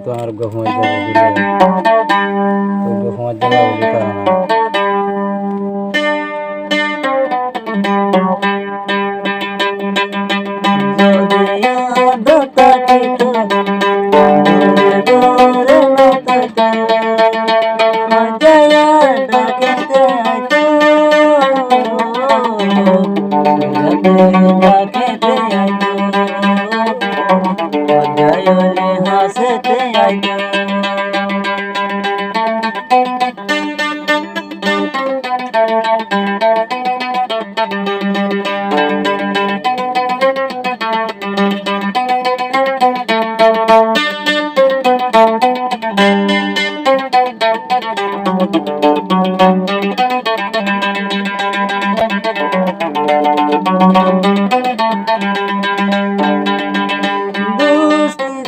তো আর গহমে যাব দিলে তো গহমে যাব দিতে না হাসতে আইতো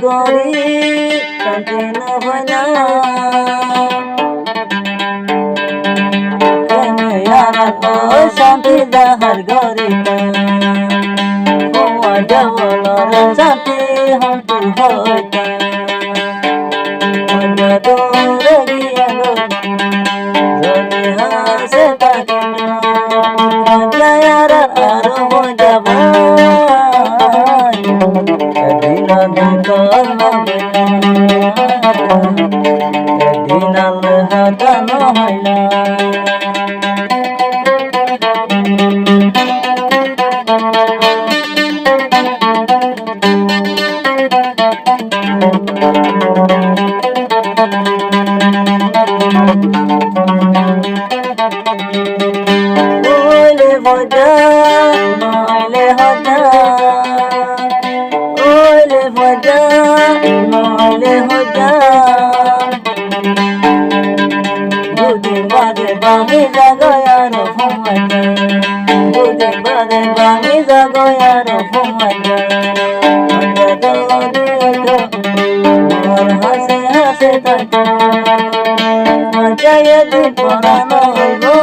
গরি কান্তি না ভনা কেনিয়ারা তো শান্তি যাহার গরি ও জবলর শান্তি হন্তু হইতা দূরে গিয়া যদি হাসে তাকে মজায়ারা আর মজাব দিনাল হাতান হইলা ওলে মজা নইলে হজা ওলে মজা নইলে হজা দুদিন বাদে বামি জাগয়ার ফমাজা দুদিন বাদে বামি জাগয়ার ফমাজা মজা দিও মোর হাসে হাসে থাকো মজায় দিন পরানো গো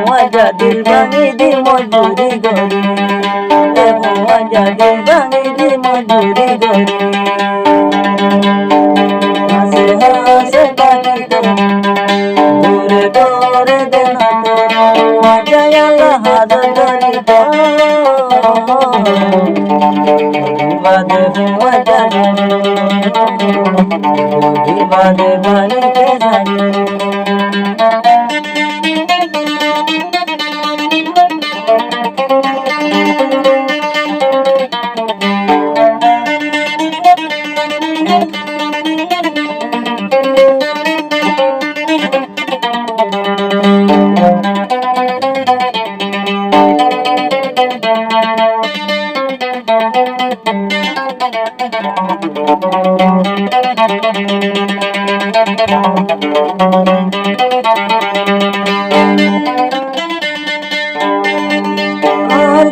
মজা দিল ভাঙি দি মজুরি গরি মজা দিল ভাঙি দি মজুরি গরি হাসে হাসে বাকি তো দূরে দূরে দেনা তো মজা আল্লাহ হাদ গরি তো বাদে মজা বাদে বানি কে জানি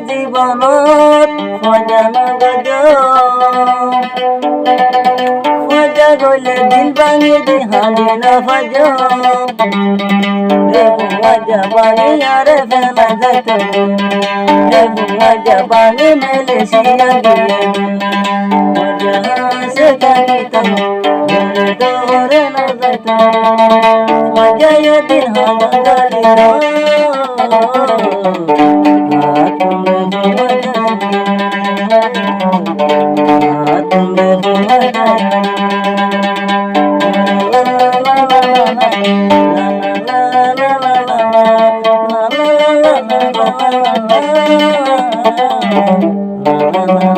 জীবনত মজানো গজ মজা গলে দিল ভাঙি দি হানি না ভজ মজা বাঙি আর ফেলা যাইত মজা বাঙি মেলে শিয়া গিয়ে মজা হাসে থাকিত দূরে দূরে না যাইত মজা দিন হাজা গালিত La la la